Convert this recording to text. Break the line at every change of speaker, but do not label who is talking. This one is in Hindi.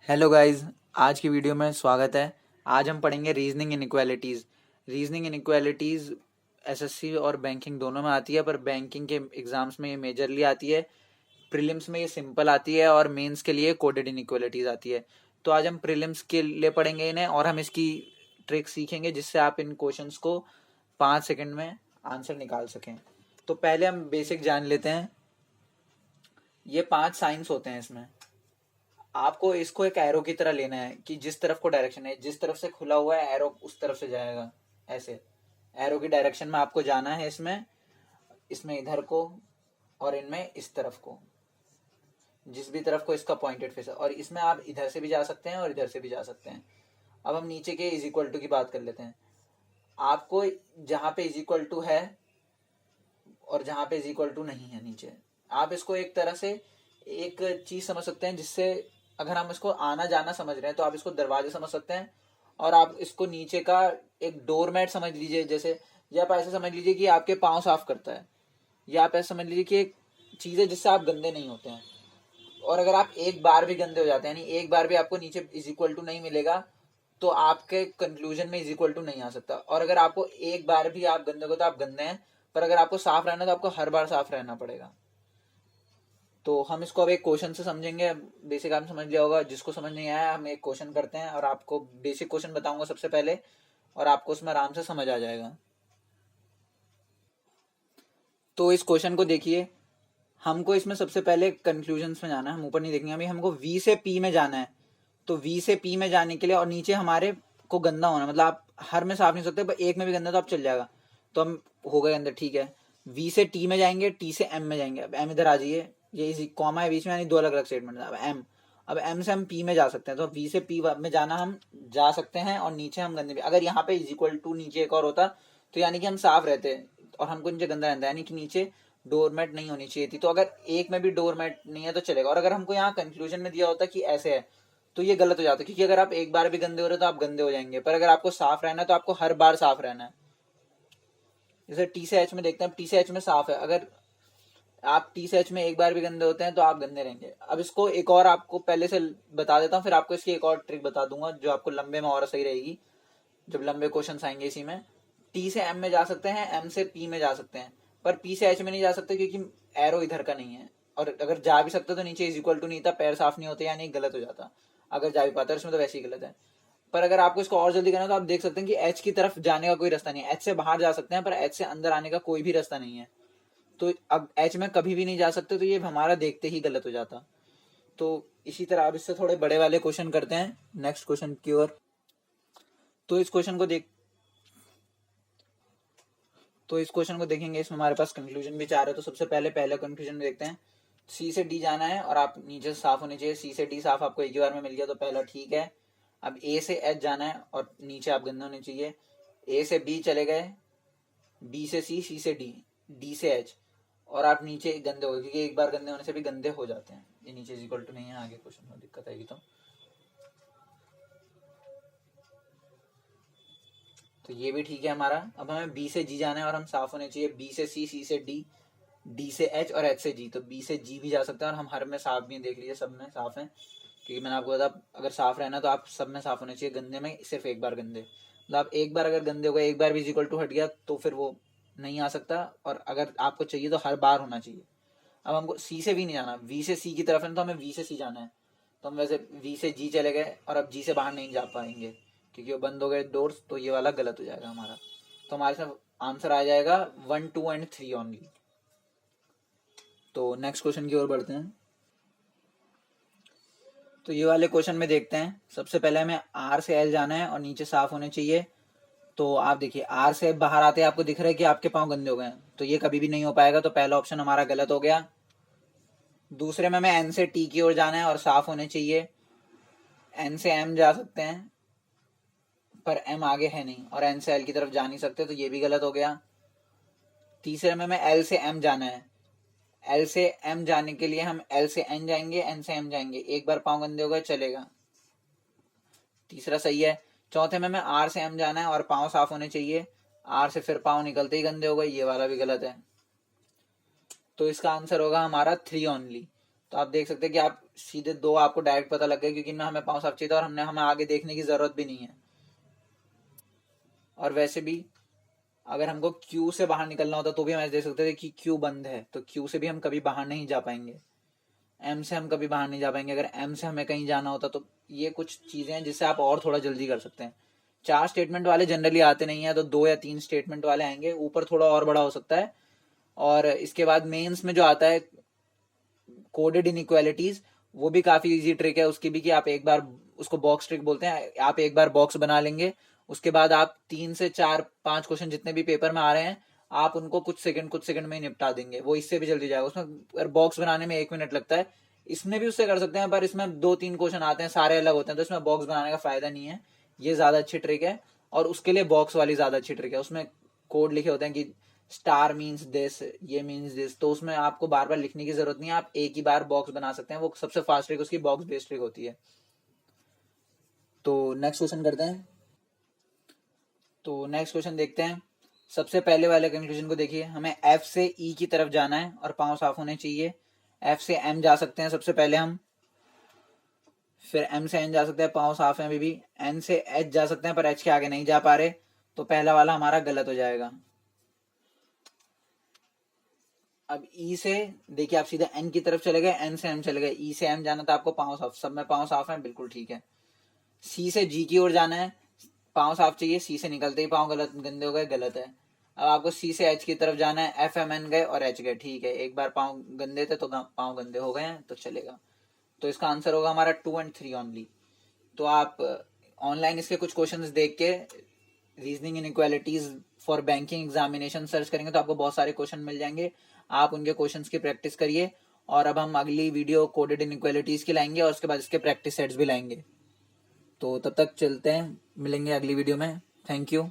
हेलो गाइस, आज की वीडियो में स्वागत है। आज हम पढ़ेंगे reasoning inequalities. Reasoning inequalities SSC और बैंकिंग दोनों में आती है, पर बैंकिंग के एग्जाम्स में ये मेजरली आती है, प्रीलिम्स में ये सिंपल आती है और मेंस के लिए कोडेड इनइक्वालिटीज़ आती है। तो आज हम प्रीलिम्स के लिए पढ़ेंगे इन्हें और हम इसकी ट्रिक सीखेंगे जिससे आप इन क्वेश्चंस को 5 सेकंड में आंसर निकाल सकें। तो पहले हम बेसिक जान लेते हैं। ये 5 साइंस होते हैं इसमें। आपको इसको एक एरो की तरह लेना है कि जिस तरफ को डायरेक्शन है, जिस तरफ से खुला हुआ है एरो उस तरफ से जाएगा। ऐसे एरो की डायरेक्शन में आपको जाना है। इसमें इसमें इधर को और इनमें इस तरफ को, जिस भी तरफ को इसका पॉइंटेड फेस है। और इसमें आप इधर से भी जा सकते हैं और इधर से भी जा सकते हैं। अब हम नीचे के इज इक्वल टू की बात कर लेते हैं। आपको जहां पे इज इक्वल टू है और जहां पे इज इक्वल टू नहीं है नीचे, आप इसको एक तरह से एक चीज समझ सकते हैं, जिससे अगर हम इसको आना जाना समझ रहे हैं तो आप इसको दरवाजे समझ सकते हैं, और आप इसको नीचे का एक डोरमैट समझ लीजिए। जैसे या आप ऐसे समझ लीजिए कि आपके पाँव साफ करता है, या आप ऐसे समझ लीजिए कि एक चीज है जिससे आप गंदे नहीं होते हैं। और अगर आप एक बार भी गंदे हो जाते हैं, यानी एक बार भी आपको नीचे इज इक्वल टू नहीं मिलेगा, तो आपके कंक्लूजन में इज इक्वल टू नहीं आ सकता। और अगर आपको एक बार भी आप गंदे हो तो आप गंदे हैं, पर अगर आपको साफ रहना है तो आपको हर बार साफ रहना पड़ेगा। तो हम इसको अब एक क्वेश्चन से समझेंगे। बेसिक आपने समझ लिया होगा। जिसको समझ नहीं आया, हम एक क्वेश्चन करते हैं और आपको बेसिक क्वेश्चन बताऊंगा सबसे पहले, और आपको उसमें आराम से समझ आ जाएगा। तो इस क्वेश्चन को देखिए। हमको इसमें सबसे पहले कंक्लूजन्स में जाना है, हम ऊपर नहीं देखेंगे। अभी हमको वी से पी में जाना है। तो वी से पी में जाने के लिए, और नीचे हमारे को गंदा होना, मतलब आप हर में साफ नहीं सकते, पर एक में भी गंदा तो आप चल जाएगा। तो हम हो गए अंदर, ठीक है। वी से टी में जाएंगे, टी से एम में जाएंगे। अब एम इधर आ जाइए, ये इसी कॉमा है बीच में, यानी दो अलग अलग स्टेटमेंट। अब एम से हम पी में जा सकते हैं। तो वी से पी में जाना हम जा सकते हैं, और नीचे हम गंदे भी। अगर यहाँ पे इज इक्वल टू नीचे एक और होता तो यानी कि हम साफ रहते, और हमको नीचे गंदा रहता है, यानी कि नीचे डोरमेट नहीं होनी चाहिए थी। तो अगर एक में भी डोरमेट नहीं है तो चलेगा। और अगर हमको यहाँ कंक्लूजन में दिया होता कि ऐसे है, तो ये गलत हो जाता है, क्योंकि अगर आप एक बार भी गंदे हो रहे हो तो आप गंदे हो जाएंगे, पर अगर आपको साफ रहना है तो आपको हर बार साफ रहना है। जैसे टी से एच में देखते हैं, टी से एच में साफ है। अगर आप टी से एच में एक बार भी गंदे होते हैं तो आप गंदे रहेंगे। अब इसको एक और आपको पहले से बता देता हूँ, फिर आपको इसकी एक और ट्रिक बता दूंगा जो आपको लंबे में और सही रहेगी, जब लंबे क्वेश्चन आएंगे इसी में। टी से एम में जा सकते हैं, एम से पी में जा सकते हैं, पर पी से एच में नहीं जा सकते, क्योंकि एरो इधर का नहीं है। और अगर जा भी सकते तो नीचे इज इक्वल टू नहीं था, पैर साफ नहीं होते, यानी गलत हो जाता। अगर जा भी पाता है इसमें तो वैसे ही गलत है। पर अगर आपको इसको और जल्दी करना है तो आप देख सकते हैं कि एच की तरफ जाने का कोई रास्ता नहीं है। एच से बाहर जा सकते हैं, पर एच से अंदर आने का कोई भी रास्ता नहीं है। तो अब एच में कभी भी नहीं जा सकते, तो ये हमारा देखते ही गलत हो जाता। तो इसी तरह अब इससे थोड़े बड़े वाले क्वेश्चन करते हैं, नेक्स्ट क्वेश्चन की ओर। तो इस क्वेश्चन को देखेंगे। इसमें हमारे पास कंक्लूजन भी चाह रहे, तो सबसे पहले कंक्लूजन में देखते हैं। सी से डी जाना है और आप नीचे से साफ होने चाहिए। सी से डी साफ आपको एक ही बार में मिल गया, तो पहला ठीक है। अब ए से एच जाना है और नीचे आप गंदे होने चाहिए। ए से बी चले गए, बी से सी, सी से डी, डी से एच, और आप नीचे गंदे हो गए, क्योंकि एक बार गंदे होने से भी गंदे हो जाते हैं। ये नीचे इज इक्वल टू नहीं है, आगे क्वेश्चन में दिक्कत आएगी। तो ये भी ठीक है हमारा। अब हमें बी से जी जाना है और हम साफ होने चाहिए। बी से सी से डी, डी से एच और एच से जी। तो बी से जी भी जा सकते हैं, और हम हर में साफ भी हैं, देख लीजिए सब में साफ है, क्योंकि मैंने आपको बताया अगर साफ रहना तो आप सब में साफ होने चाहिए। गंदे में सिर्फ एक बार गंदे, मतलब आप एक बार अगर गंदे हो गए, एक बार भी इक्वल टू हट गया तो फिर वो नहीं आ सकता, और अगर आपको चाहिए तो हर बार होना चाहिए। अब हमको सी से वी नहीं जाना, वी से सी की तरफ है, तो हमें वी से सी जाना है। तो हम वैसे वी से जी चले गए, और अब जी से बाहर नहीं जा पाएंगे क्योंकि वो बंद हो गए डोर्स, तो ये वाला गलत हो जाएगा हमारा। तो हमारे साथ आंसर आ जाएगा 1, 2 एंड 3 ओनली। तो नेक्स्ट क्वेश्चन की ओर बढ़ते हैं। तो ये वाले क्वेश्चन में देखते हैं। सबसे पहले हमें आर से एल जाना है और नीचे साफ होने चाहिए। तो आप देखिए, आर से बाहर आते आपको दिख रहा है कि आपके पाँव गंदे हो गए हैं, तो ये कभी भी नहीं हो पाएगा, तो पहला ऑप्शन हमारा गलत हो गया। दूसरे में हमें एन से टी की ओर जाना है और साफ होने चाहिए। एन से एम जा सकते हैं, पर एम आगे है नहीं, और एन से एल की तरफ जा नहीं सकते, तो ये भी गलत हो गया। तीसरे में हमें एल से एम जाना है। एल से एम जाने के लिए हम एल से एन जाएंगे, एन से एम जाएंगे। एक बार पाँव गंदे हो गए, चलेगा, तीसरा सही है। चौथे में हमें आर से एम जाना है और पाँव साफ होने चाहिए। आर से फिर पाँव निकलते ही गंदे हो गए, ये वाला भी गलत है। तो इसका आंसर होगा हमारा 3 ओनली। तो आप देख सकते हैं कि आप सीधे 2 आपको डायरेक्ट पता लग गए, क्योंकि इनमें हमें पाँव साफ चाहिए था और हमें आगे देखने की जरूरत भी नहीं है। और वैसे भी अगर हमको क्यू से बाहर निकलना होता तो भी हम ऐसे देख सकते थे कि क्यू बंद है, तो क्यू से भी हम कभी बाहर नहीं जा पाएंगे, एम से हम कभी बाहर नहीं जा पाएंगे। अगर एम से हमें कहीं जाना होता तो ये कुछ चीजें हैं जिससे आप और थोड़ा जल्दी कर सकते हैं। 4 स्टेटमेंट वाले जनरली आते नहीं है, तो 2 या 3 स्टेटमेंट वाले आएंगे, ऊपर थोड़ा और बड़ा हो सकता है। और इसके बाद मेंस में जो आता है कोडेड इनइक्वालिटीज, वो भी काफी इजी ट्रिक है उसकी भी, कि आप एक बार उसको बॉक्स ट्रिक बोलते हैं, आप एक बार बॉक्स बना लेंगे, उसके बाद आप 3 से 4 5 क्वेश्चन जितने भी पेपर में आ रहे हैं आप उनको कुछ सेकंड में ही निपटा देंगे, वो इससे भी जल्दी जाएगा। उसमें बॉक्स बनाने में 1 मिनट लगता है, इसमें भी उससे कर सकते हैं, पर इसमें 2-3 क्वेश्चन आते हैं, सारे अलग होते हैं, तो इसमें बॉक्स बनाने का फायदा नहीं है। ये ज्यादा अच्छी ट्रिक है, और उसके लिए बॉक्स वाली ज्यादा अच्छी ट्रिक है। उसमें कोड लिखे होते हैं कि स्टार मीन्स दिस, ये मीन्स दिस, तो उसमें आपको बार बार लिखने की जरूरत नहीं है, आप एक ही बार बॉक्स बना सकते हैं। वो सबसे फास्ट ट्रिक उसकी बॉक्स बेस्ड ट्रिक होती है। तो नेक्स्ट क्वेश्चन करते हैं। तो नेक्स्ट क्वेश्चन देखते हैं। सबसे पहले वाले कंक्लूजन को देखिए, हमें एफ से ई की तरफ जाना है और पांव साफ होने चाहिए। एफ से एम जा सकते हैं सबसे पहले हम, फिर एम से एन जा सकते हैं, पांव साफ है अभी भी। एन से एच जा सकते हैं पर एच के आगे नहीं जा पा रहे, तो पहला वाला हमारा गलत हो जाएगा। अब ई से देखिए, आप सीधे एन की तरफ चले गए, एन से एम चले गए, ई से एम जाना था आपको, पांव साफ, सब में पांव साफ है, बिल्कुल ठीक है। सी से जी की ओर जाना है, पांव साफ चाहिए, सी से निकलते ही पांव गलत गंदे हो गए, गलत है। अब आपको सी से एच की तरफ जाना है, एफ एम एन गए और एच गए, ठीक है, एक बार पांव गंदे थे तो पांव गंदे हो गए हैं तो चलेगा। तो इसका आंसर होगा हमारा 2 and 3 ओनली। तो आप ऑनलाइन इसके कुछ क्वेश्चंस देख के reasoning inequalities for banking examination search करेंगे तो आपको बहुत सारे क्वेश्चन मिल जाएंगे, आप उनके क्वेश्चंस की प्रैक्टिस करिए। और अब हम अगली वीडियो कोडेड इनइक्वालिटीज की लाएंगे और उसके बाद इसके प्रैक्टिस सेट्स भी लाएंगे। तो तब तक चलते हैं, मिलेंगे अगली वीडियो में। Thank you.